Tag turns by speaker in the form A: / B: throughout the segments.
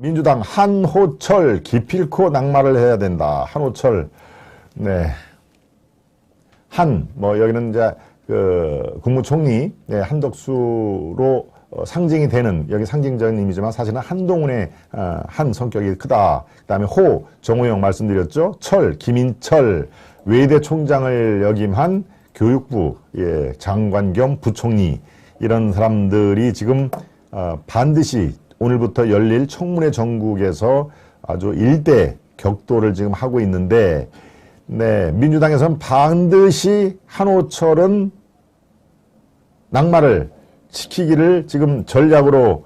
A: 민주당 한호철 기필코 낙마를 해야 된다. 한호철, 네. 여기는 이제 국무총리, 네, 한덕수로 상징이 되는, 여기 상징적인 의미지만 사실은 한동훈의 한 성격이 크다. 그 다음에 정호영 말씀드렸죠. 김인철 외대 총장을 역임한 교육부 장관 겸 부총리, 이런 사람들이 지금 반드시 오늘부터 열릴 청문회 전국에서 아주 일대 격돌을 지금 하고 있는데, 네, 민주당에서는 반드시 한호철은 낙마를 시키기를 지금 전략으로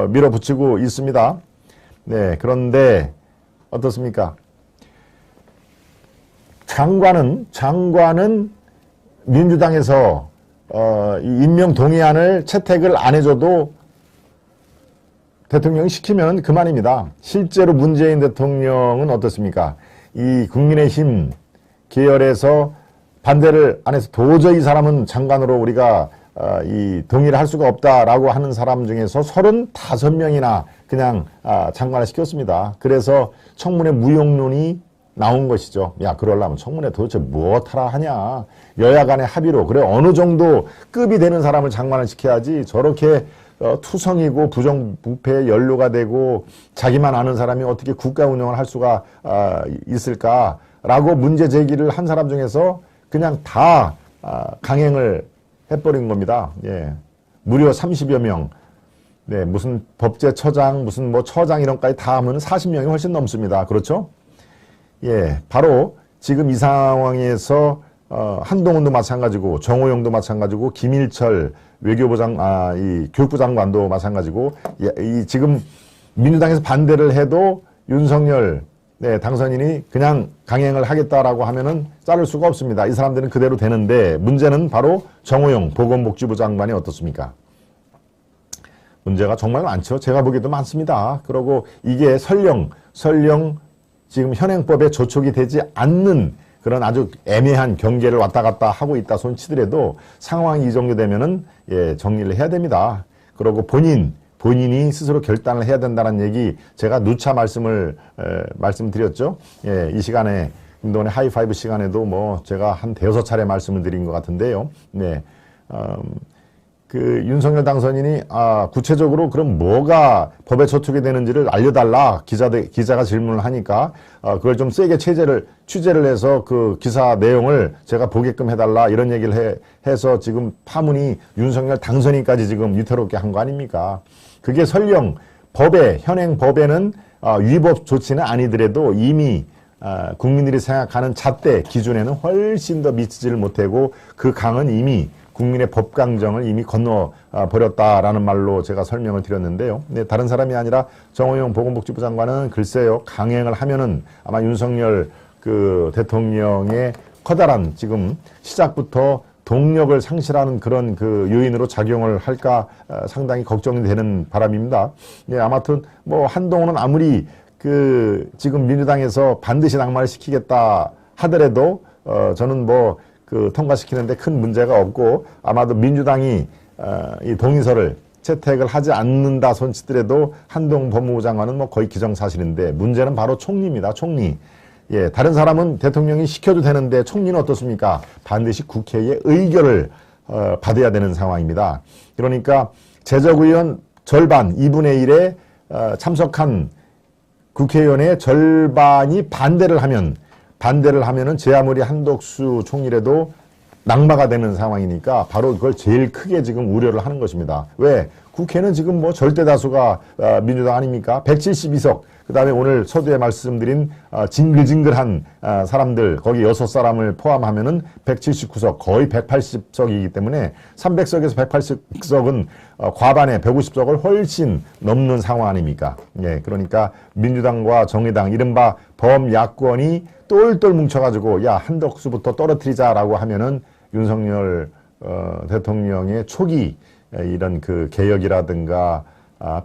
A: 밀어붙이고 있습니다. 네, 그런데 어떻습니까? 장관은 민주당에서 임명 동의안을 채택을 안 해줘도 대통령이 시키면 그만입니다. 실제로 문재인 대통령은 어떻습니까? 이 국민의힘 계열에서 반대를 안 해서 도저히 이 사람은 장관으로 우리가 이 동의를 할 수가 없다라고 하는 사람 중에서 35명이나 그냥 장관을 시켰습니다. 그래서 청문회 무용론이 나온 것이죠. 야, 그러려면 청문회 도대체 무엇하라 하냐. 여야 간의 합의로, 그래, 어느 정도 급이 되는 사람을 장관을 시켜야지 저렇게 투성이고 부정부패에 연루가 되고 자기만 아는 사람이 어떻게 국가 운영을 할 수가 있을까라고 문제 제기를 한 사람 중에서 그냥 다 강행을 해버린 겁니다. 예. 무려 30여 명. 네, 무슨 법제처장, 무슨 뭐 처장 이런 까지 다 하면 40명이 훨씬 넘습니다. 그렇죠? 예, 바로 지금 이 상황에서 한동훈도 마찬가지고 정호영도 마찬가지고 김일철 외교부장, 이 교육부 장관도 마찬가지고, 이 지금 민주당에서 반대를 해도 윤석열, 네, 당선인이 그냥 강행을 하겠다라고 하면은 자를 수가 없습니다. 이 사람들은 그대로 되는데, 문제는 바로 정호영 보건복지부 장관이 어떻습니까? 문제가 정말 많죠. 제가 보기에도 많습니다. 그리고 이게 설령 지금 현행법에 저촉이 되지 않는 그런 아주 애매한 경계를 왔다 갔다 하고 있다 손치더라도 상황이 이 정도 되면은 정리를 해야 됩니다. 그리고 본인이 스스로 결단을 해야 된다는 얘기 제가 누차 말씀드렸죠. 예, 이 시간에 김동원의 하이파이브 시간에도 뭐 제가 한 대여섯 차례 말씀을 드린 것 같은데요. 네. 윤석열 당선인이 구체적으로 그럼 뭐가 법에 저촉이 되는지를 알려달라 기자가 질문을 하니까 그걸 좀 세게 취재를 해서 그 기사 내용을 제가 보게끔 해달라 이런 얘기를 해서 지금 파문이 윤석열 당선인까지 지금 위태롭게 한 거 아닙니까? 그게 설령 현행 법에는 위법 조치는 아니더라도 이미 국민들이 생각하는 잣대 기준에는 훨씬 더 미치지를 못하고 그 강은 이미 국민의 법강정을 이미 건너버렸다라는 말로 제가 설명을 드렸는데요. 네, 다른 사람이 아니라 정호영 보건복지부 장관은 글쎄요, 강행을 하면은 아마 윤석열 대통령의 커다란 지금 시작부터 동력을 상실하는 그런 요인으로 작용을 할까 상당히 걱정이 되는 바람입니다. 네, 아무튼 뭐 한동훈은 아무리 지금 민주당에서 반드시 낙마를 시키겠다 하더라도 저는 통과시키는데 큰 문제가 없고 아마도 민주당이 이 동의서를 채택을 하지 않는다 손치더라도 한동훈 법무부 장관은 거의 기정사실인데 문제는 바로 총리입니다. 총리. 예, 다른 사람은 대통령이 시켜도 되는데 총리는 어떻습니까? 반드시 국회의 의결을 받아야 되는 상황입니다. 그러니까 재적의원 절반 2분의 1에 참석한 국회의원의 절반이 반대를 하면은 제 아무리 한덕수 총리라도 낙마가 되는 상황이니까 바로 그걸 제일 크게 지금 우려를 하는 것입니다. 왜? 국회는 지금 절대 다수가 민주당 아닙니까? 172석. 그 다음에 오늘 서두에 말씀드린 징글징글한 사람들 거기 6사람을 포함하면은 179석 거의 180석이기 때문에 300석에서 180석은 과반의 150석을 훨씬 넘는 상황 아닙니까? 예, 그러니까 민주당과 정의당 이른바 범야권이 똘똘 뭉쳐가지고 야 한덕수부터 떨어뜨리자라고 하면은 윤석열 대통령의 초기 이런 개혁이라든가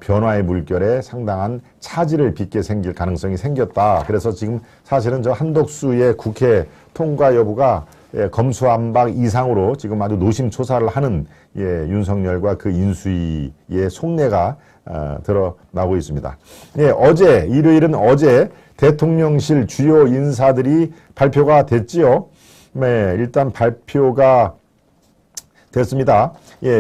A: 변화의 물결에 상당한 차질을 빚게 생길 가능성이 생겼다. 그래서 지금 사실은 저 한덕수의 국회 통과 여부가 검수완박 이상으로 지금 아주 노심초사를 하는 윤석열과 그 인수위의 속내가 드러나고 있습니다. 어제 일요일은 어제 대통령실 주요 인사들이 발표가 됐지요. 일단 발표가 됐습니다.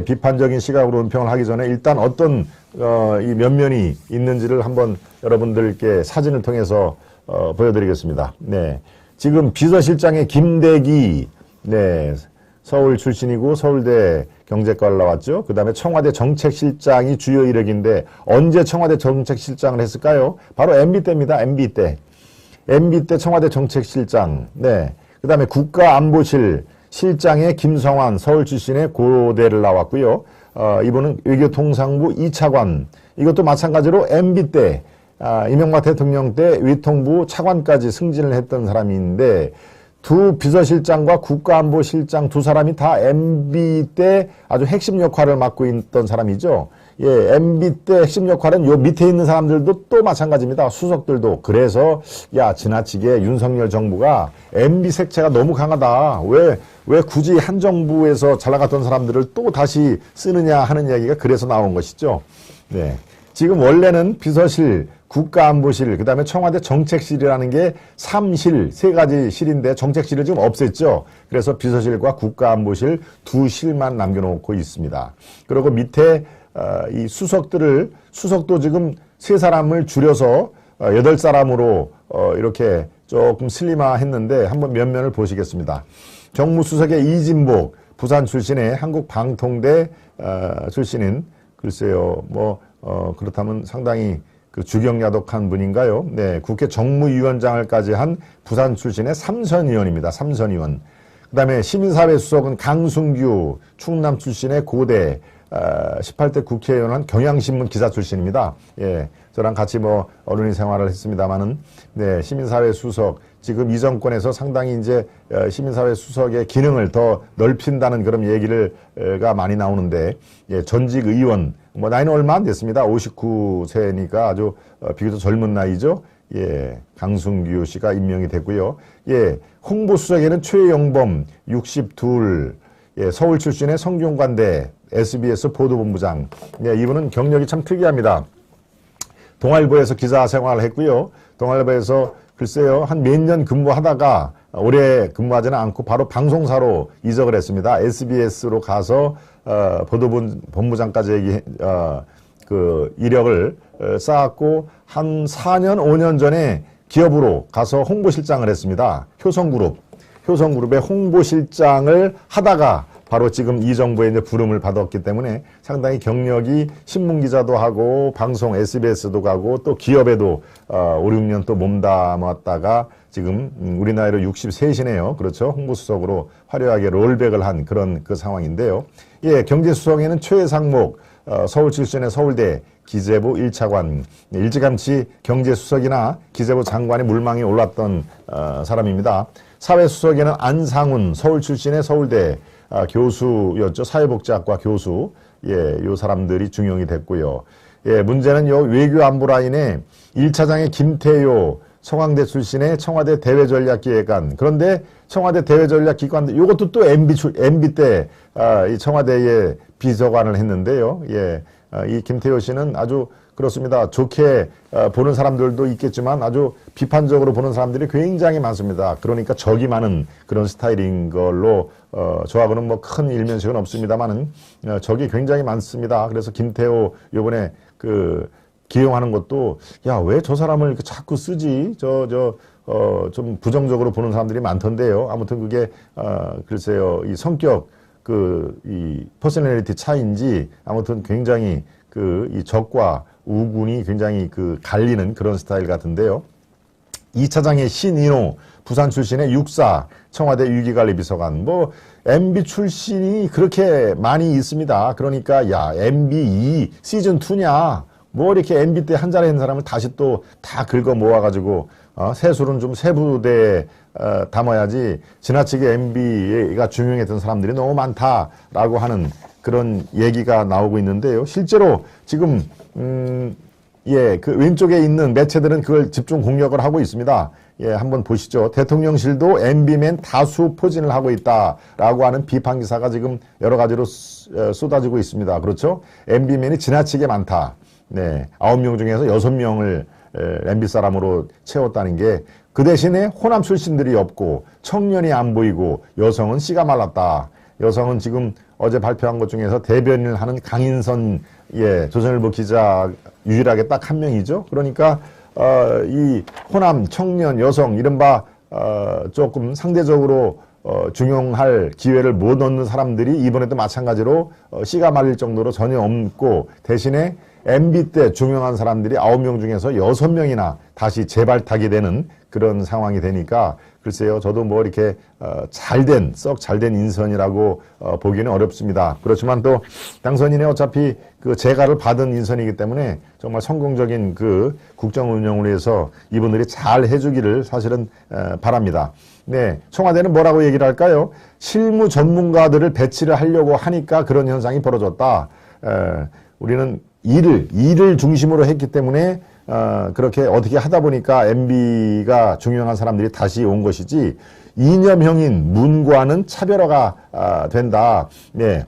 A: 비판적인 시각으로 논평을 하기 전에 일단 어떤 이 면면이 있는지를 한번 여러분들께 사진을 통해서 보여드리겠습니다. 지금 비서실장의 김대기, 서울 출신이고 서울대 경제과를 나왔죠. 그 다음에 청와대 정책실장이 주요 이력인데 언제 청와대 정책실장을 했을까요? 바로 MB 때입니다. MB 때. MB 때 청와대 정책실장. 그 다음에 국가안보실 실장의 김성환 서울 출신의 고대를 나왔고요. 이분은 외교통상부 2차관. 이것도 마찬가지로 MB 때 이명박 대통령 때 위통부 차관까지 승진을 했던 사람인데 두 비서실장과 국가안보실장 두 사람이 다 MB 때 아주 핵심 역할을 맡고 있던 사람이죠. MB 때 핵심 역할은 요 밑에 있는 사람들도 또 마찬가지입니다. 수석들도. 그래서 지나치게 윤석열 정부가 MB 색채가 너무 강하다. 왜 굳이 한 정부에서 잘 나갔던 사람들을 또 다시 쓰느냐 하는 이야기가 그래서 나온 것이죠. 지금 원래는 비서실, 국가안보실, 그 다음에 청와대 정책실이라는 게 3실, 세 가지 실인데 정책실을 지금 없앴죠. 그래서 비서실과 국가안보실 두 실만 남겨놓고 있습니다. 그리고 밑에 이 수석도 지금 세 사람을 줄여서 8사람으로 이렇게 조금 슬림화했는데 한번 면면을 보시겠습니다. 정무수석의 이진복, 부산 출신의 한국방통대 출신인, 글쎄요, 그렇다면 상당히 그 주경야독한 분인가요? 국회 정무위원장을까지 한 부산 출신의 삼선 의원입니다. 삼선 의원. 그 다음에 시민사회 수석은 강승규, 충남 출신의 고대, 18대 국회의원 한 경향신문 기자 출신입니다. 저랑 같이 언론인 생활을 했습니다만은, 시민사회 수석, 지금 이 정권에서 상당히 이제 시민사회 수석의 기능을 더 넓힌다는 그런 얘기가 많이 나오는데, 전직 의원, 나이는 얼마 안 됐습니다. 59세니까 아주 비교적 젊은 나이죠. 강승규 씨가 임명이 됐고요. 홍보수석에는 최영범, 62, 서울 출신의 성균관대, SBS 보도본부장. 이분은 경력이 참 특이합니다. 동아일보에서 기자 생활을 했고요. 동아일보에서 글쎄요, 한 몇 년 근무하다가 오래 근무하지는 않고 바로 방송사로 이적을 했습니다. SBS로 가서 보도본부장까지 그 이력을 쌓았고 한 4년, 5년 전에 기업으로 가서 홍보실장을 했습니다. 효성그룹의 홍보실장을 하다가 바로 지금 이 정부의 이제 부름을 받았기 때문에 상당히 경력이 신문기자도 하고 방송 SBS도 가고 또 기업에도 5, 6년 또 몸담았다가 지금 우리 나이로 63이네요. 그렇죠. 홍보수석으로 화려하게 롤백을 한 그런 그 상황인데요. 경제수석에는 최상목, 서울 출신의 서울대 기재부 1차관, 일찌감치 경제수석이나 기재부 장관의 물망에 올랐던 사람입니다. 사회수석에는 안상훈, 서울 출신의 서울대 교수였죠. 사회복지학과 교수. 요 사람들이 중용이 됐고요. 문제는 요 외교안보 라인에 1차장의 김태효, 서강대 출신의 청와대 대외전략기획관. 그런데 청와대 대외전략기획관, 요것도 또 MB 때 이 청와대의 비서관을 했는데요. 이 김태효 씨는 아주 그렇습니다. 좋게 보는 사람들도 있겠지만 아주 비판적으로 보는 사람들이 굉장히 많습니다. 그러니까 적이 많은 그런 스타일인 걸로 저하고는 큰 일면식은 없습니다만은 적이 굉장히 많습니다. 그래서 김태호 요번에 기용하는 것도 왜 저 사람을 이렇게 자꾸 쓰지? 좀 부정적으로 보는 사람들이 많던데요. 아무튼 그게 글쎄요, 이 성격 이 퍼스널리티 차이인지 아무튼 굉장히 이 적과 우군이 굉장히 갈리는 그런 스타일 같은데요. 2차장의 신인호, 부산 출신의 육사, 청와대 위기관리비서관, MB 출신이 그렇게 많이 있습니다. 그러니까, MB 2 시즌2냐? 이렇게 MB 때 한 자리에 있는 사람을 다시 또 다 긁어 모아가지고, 세술은 좀 세부대에 담아야지, 지나치게 MB가 중용했던 사람들이 너무 많다라고 하는 그런 얘기가 나오고 있는데요. 실제로 지금 그 왼쪽에 있는 매체들은 그걸 집중 공격을 하고 있습니다. 예, 한번 보시죠. 대통령실도 MB맨 다수 포진을 하고 있다라고 하는 비판 기사가 지금 여러 가지로 쏟아지고 있습니다. 그렇죠? MB맨이 지나치게 많다. 네, 9명 중에서 6명을 MB 사람으로 채웠다는 게 그 대신에 호남 출신들이 없고 청년이 안 보이고 여성은 씨가 말랐다. 여성은 지금 어제 발표한 것 중에서 대변인을 하는 강인선 예, 조선일보 기자 유일하게 딱 한 명이죠. 그러니까 이 호남 청년 여성 이른바 조금 상대적으로 중용할 기회를 못 얻는 사람들이 이번에도 마찬가지로 씨가 말릴 정도로 전혀 없고 대신에 MB 때 중용한 사람들이 9명 중에서 6명이나 다시 재발탁이 되는 그런 상황이 되니까 글쎄요, 저도 뭐 이렇게 썩 잘된 인선이라고 보기는 어렵습니다. 그렇지만 또 당선인의 어차피 그 재가를 받은 인선이기 때문에 정말 성공적인 그 국정 운영을 위해서 이분들이 잘 해주기를 사실은 바랍니다. 네, 청와대는 뭐라고 얘기를 할까요? 실무 전문가들을 배치를 하려고 하니까 그런 현상이 벌어졌다. 우리는 일을 중심으로 했기 때문에 그렇게 어떻게 하다 보니까 MB가 중요한 사람들이 다시 온 것이지 이념형인 문과는 차별화가 된다. 네,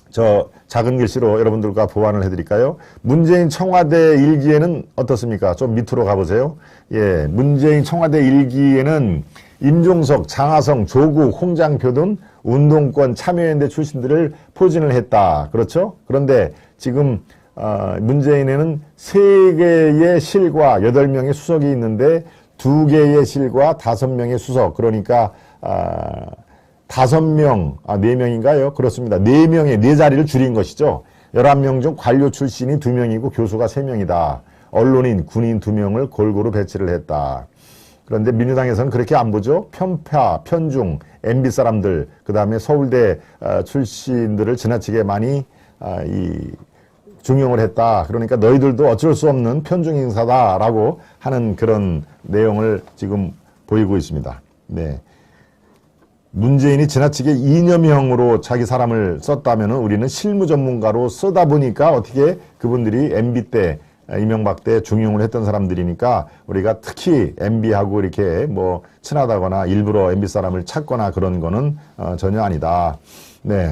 A: 저 작은 글씨로 여러분들과 보완을 해드릴까요? 문재인 청와대 일기에는 어떻습니까? 좀 밑으로 가보세요. 예, 문재인 청와대 일기에는 임종석, 장하성, 조국, 홍장표 등 운동권 참여연대 출신들을 포진을 했다. 그렇죠? 그런데 지금 문재인에는 3개의 실과 8명의 수석이 있는데 2개의 실과 5명의 수석. 그러니까 5명, 4명인가요? 그렇습니다. 4명의 4자리를 줄인 것이죠. 11명 중 관료 출신이 2명이고 교수가 3명이다. 언론인, 군인 2명을 골고루 배치를 했다. 그런데 민주당에서는 그렇게 안 보죠. 편파, 편중, MB 사람들, 그 다음에 서울대 출신들을 지나치게 많이 중용을 했다. 그러니까 너희들도 어쩔 수 없는 편중 행사다라고 하는 그런 내용을 지금 보이고 있습니다. 네. 문재인이 지나치게 이념형으로 자기 사람을 썼다면 우리는 실무 전문가로 쓰다 보니까 어떻게 그분들이 MB 때 이명박 때 중용을 했던 사람들이니까 우리가 특히 MB하고 이렇게 뭐 친하다거나 일부러 MB 사람을 찾거나 그런 거는 전혀 아니다. 네.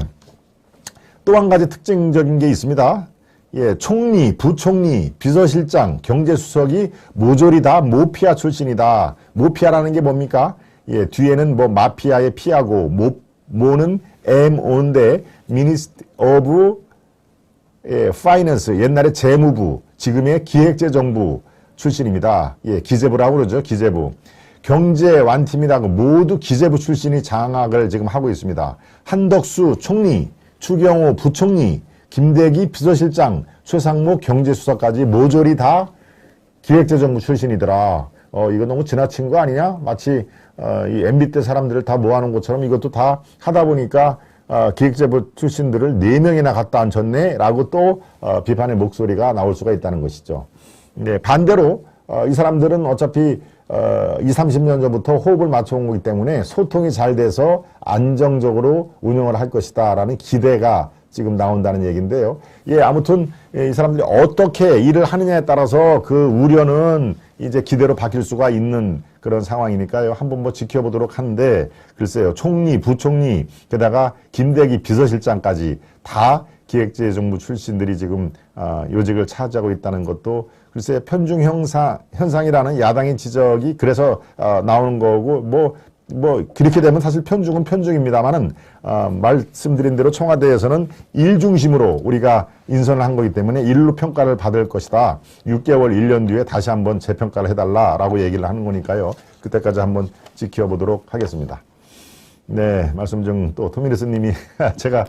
A: 또 한 가지 특징적인 게 있습니다. 예, 총리, 부총리, 비서실장, 경제수석이 모조리 다 모피아 출신이다. 모피아라는 게 뭡니까? 예, 뒤에는 뭐 마피아의 피하고 모는 MO인데 Ministry of Finance, 옛날에 재무부, 지금의 기획재정부 출신입니다. 예, 기재부라고 그러죠. 기재부. 경제완팀이라고 모두 기재부 출신이 장악을 지금 하고 있습니다. 한덕수 총리, 추경호 부총리, 김대기 비서실장, 최상무 경제수석까지 모조리 다 기획재정부 출신이더라. 이거 너무 지나친 거 아니냐? 마치 이 MB 때 사람들을 다 모아놓은 것처럼 이것도 다 하다 보니까 기획재부 출신들을 4명이나 갖다 앉혔네? 라고 또 비판의 목소리가 나올 수가 있다는 것이죠. 네, 반대로 이 사람들은 어차피 20, 30년 전부터 호흡을 맞춰온 거기 때문에 소통이 잘 돼서 안정적으로 운영을 할 것이다 라는 기대가 지금 나온다는 얘기인데요. 예, 아무튼 이 사람들이 어떻게 일을 하느냐에 따라서 그 우려는 이제 기대로 바뀔 수가 있는 그런 상황이니까요. 한번 뭐 지켜보도록 하는데 글쎄요. 총리, 부총리, 게다가 김대기 비서실장까지 다 기획재정부 출신들이 지금 요직을 차지하고 있다는 것도 글쎄 편중 현상이라는 야당의 지적이 그래서 나오는 거고 뭐 그렇게 되면 사실 편중은 편중입니다만은 말씀드린 대로 청와대에서는 일 중심으로 우리가 인선을 한 거기 때문에 일로 평가를 받을 것이다. 6개월 1년 뒤에 다시 한번 재평가를 해달라라고 얘기를 하는 거니까요. 그때까지 한번 지켜보도록 하겠습니다. 네, 말씀 중 또 토미르스 님이 제가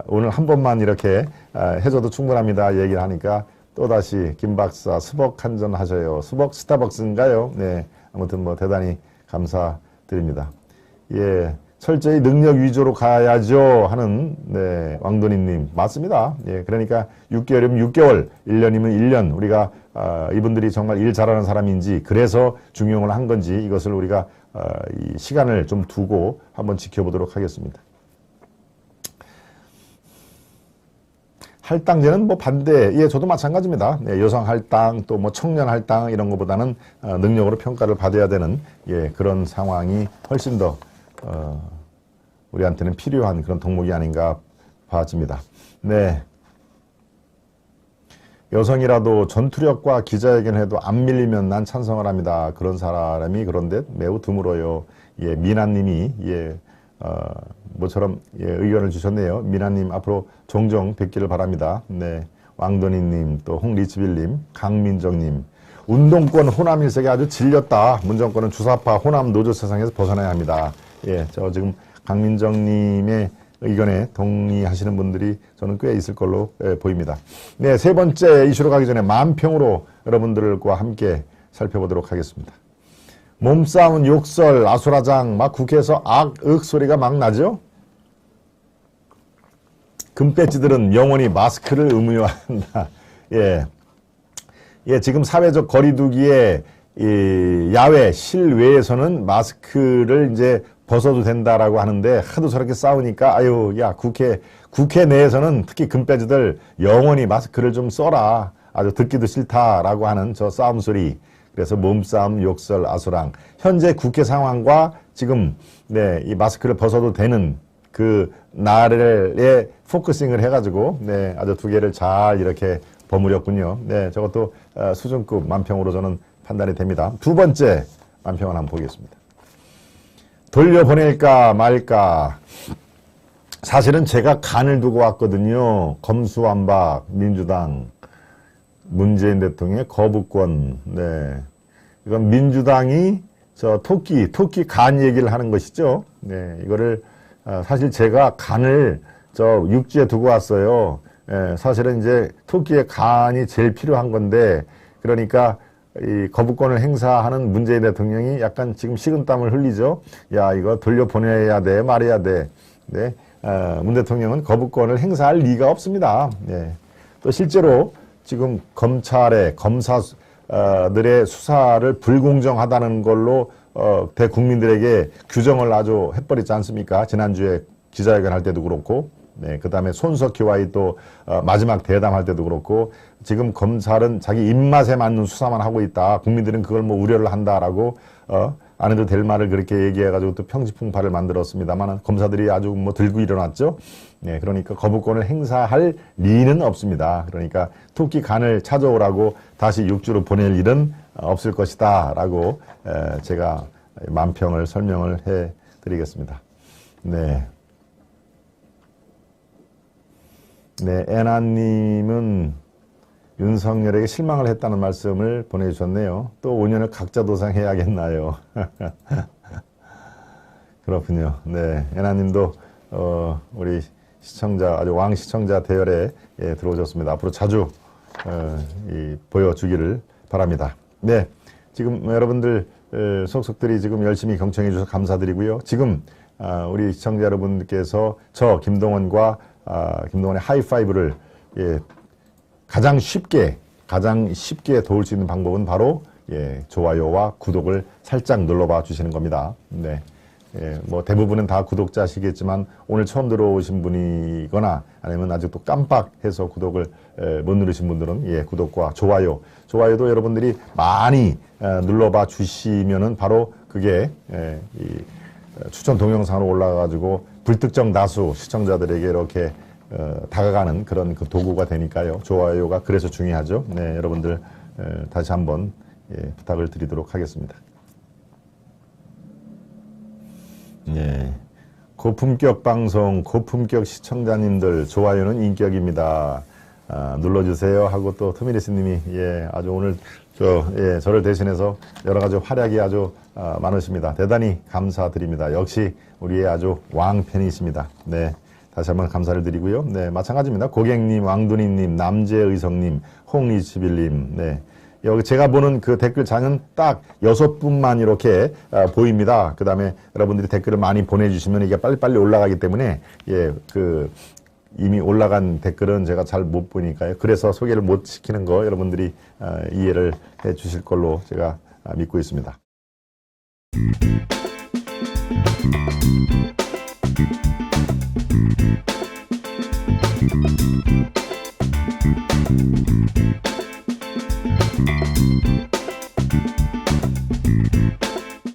A: 오늘 한 번만 이렇게 해줘도 충분합니다 얘기를 하니까 또다시 김 박사 수복 한잔 하셔요. 수복 스타벅스인가요? 네, 아무튼 뭐 대단히 감사드립니다. 예, 철저히 능력 위주로 가야죠 하는 네, 왕돈이님 맞습니다. 예, 그러니까 6개월이면 6개월, 1년이면 1년 우리가 이분들이 정말 일 잘하는 사람인지 그래서 중용을 한 건지 이것을 우리가 이 시간을 좀 두고 한번 지켜보도록 하겠습니다. 할당제는 뭐 반대, 예, 저도 마찬가지입니다. 네, 여성 할당, 또 뭐 청년 할당 이런 것보다는 능력으로 평가를 받아야 되는, 예, 그런 상황이 훨씬 더, 우리한테는 필요한 그런 덕목이 아닌가 봐집니다. 네. 여성이라도 전투력과 기자회견을 해도 안 밀리면 난 찬성을 합니다. 그런 사람이 그런데 매우 드물어요. 예, 미나님이, 예, 모처럼, 예, 의견을 주셨네요. 미나님 앞으로 종종 뵙기를 바랍니다. 네. 왕돈이님, 또 홍리치빌님, 강민정님. 운동권 호남 일색이 아주 질렸다. 문정권은 주사파 호남 노조 세상에서 벗어나야 합니다. 예, 저 지금 강민정님의 의견에 동의하시는 분들이 저는 꽤 있을 걸로, 예, 보입니다. 네, 세 번째 이슈로 가기 전에 만평으로 여러분들과 함께 살펴보도록 하겠습니다. 몸싸움, 욕설, 아수라장, 막 국회에서 악 소리가 막 나죠? 금배지들은 영원히 마스크를 의무화한다. 예. 예, 지금 사회적 거리두기에 이 야외, 실외에서는 마스크를 이제 벗어도 된다라고 하는데 하도 저렇게 싸우니까 아유, 야, 국회 내에서는 특히 금배지들 영원히 마스크를 좀 써라. 아주 듣기도 싫다라고 하는 저 싸움 소리. 그래서 몸싸움, 욕설, 아수랑. 현재 국회 상황과 지금, 네, 이 마스크를 벗어도 되는 그 날에 포커싱을 해가지고, 네, 아주 두 개를 잘 이렇게 버무렸군요. 네, 저것도 수준급 만평으로 저는 판단이 됩니다. 두 번째 만평을 한번 보겠습니다. 돌려보낼까 말까. 사실은 제가 간을 두고 왔거든요. 검수완박, 민주당, 문재인 대통령의 거부권. 네, 이건 민주당이 저 토끼 간 얘기를 하는 것이죠. 네, 이거를 사실 제가 간을 저 육지에 두고 왔어요. 예, 사실은 이제 토끼의 간이 제일 필요한 건데, 그러니까 이 거부권을 행사하는 문재인 대통령이 약간 지금 식은땀을 흘리죠. 야, 이거 돌려보내야 돼, 말해야 돼. 네, 문 대통령은 거부권을 행사할 리가 없습니다. 네. 또 실제로 지금 검찰의 검사들의 수사를 불공정하다는 걸로 대국민들에게 규정을 아주 해버리지 않습니까? 지난주에 기자회견 할 때도 그렇고, 네, 그 다음에 손석희와의 또 마지막 대담할 때도 그렇고, 지금 검찰은 자기 입맛에 맞는 수사만 하고 있다. 국민들은 그걸 뭐 우려를 한다라고 안 해도 될 말을 그렇게 얘기해가지고 또 평지풍파를 만들었습니다만 검사들이 아주 뭐 들고 일어났죠. 네, 그러니까 거부권을 행사할 리는 없습니다. 그러니까 토끼 간을 찾아오라고 다시 육주로 보낼 일은 없을 것이다라고 제가 만평을 설명을 해드리겠습니다. 네. 네, 애나님은 윤석열에게 실망을 했다는 말씀을 보내주셨네요. 또 5년을 각자 도상해야겠나요? 그렇군요. 네, 애나님도 우리 시청자, 아주 왕 시청자 대열에, 예, 들어오셨습니다. 앞으로 자주 보여주기를 바랍니다. 네, 지금 여러분들 속속들이 지금 열심히 경청해 주셔서 감사드리고요. 지금 우리 시청자 여러분께서 저 김동원과 김동원의 하이파이브를, 예, 가장 쉽게 도울 수 있는 방법은 바로, 예, 좋아요와 구독을 살짝 눌러봐 주시는 겁니다. 네, 예, 뭐 대부분은 다 구독자시겠지만 오늘 처음 들어오신 분이거나 아니면 아직도 깜빡해서 구독을 못 누르신 분들은, 예, 구독과 좋아요도 여러분들이 많이 눌러봐 주시면은 바로 그게, 이 추천 동영상으로 올라가가지고 불특정 다수 시청자들에게 이렇게 다가가는 그런 그 도구가 되니까요. 좋아요가 그래서 중요하죠. 네, 여러분들 다시 한번, 예, 부탁을 드리도록 하겠습니다. 네, 고품격 방송, 고품격 시청자님들 좋아요는 인격입니다. 눌러주세요 하고 또 트미리스님이, 예, 아주 오늘 저를 대신해서 여러 가지 활약이 아주 많으십니다. 대단히 감사드립니다. 역시 우리의 아주 왕팬이십니다. 네, 다시 한번 감사를 드리고요. 네, 마찬가지입니다. 고객님, 왕돈이님, 남재의성님, 홍리치빌님, 네. 여기 제가 보는 그 댓글 장은 딱 6분만 이렇게 보입니다. 그 다음에 여러분들이 댓글을 많이 보내주시면 이게 빨리빨리 올라가기 때문에, 예, 이미 올라간 댓글은 제가 잘 못 보니까요. 그래서 소개를 못 시키는 거 여러분들이 이해를 해 주실 걸로 제가 믿고 있습니다.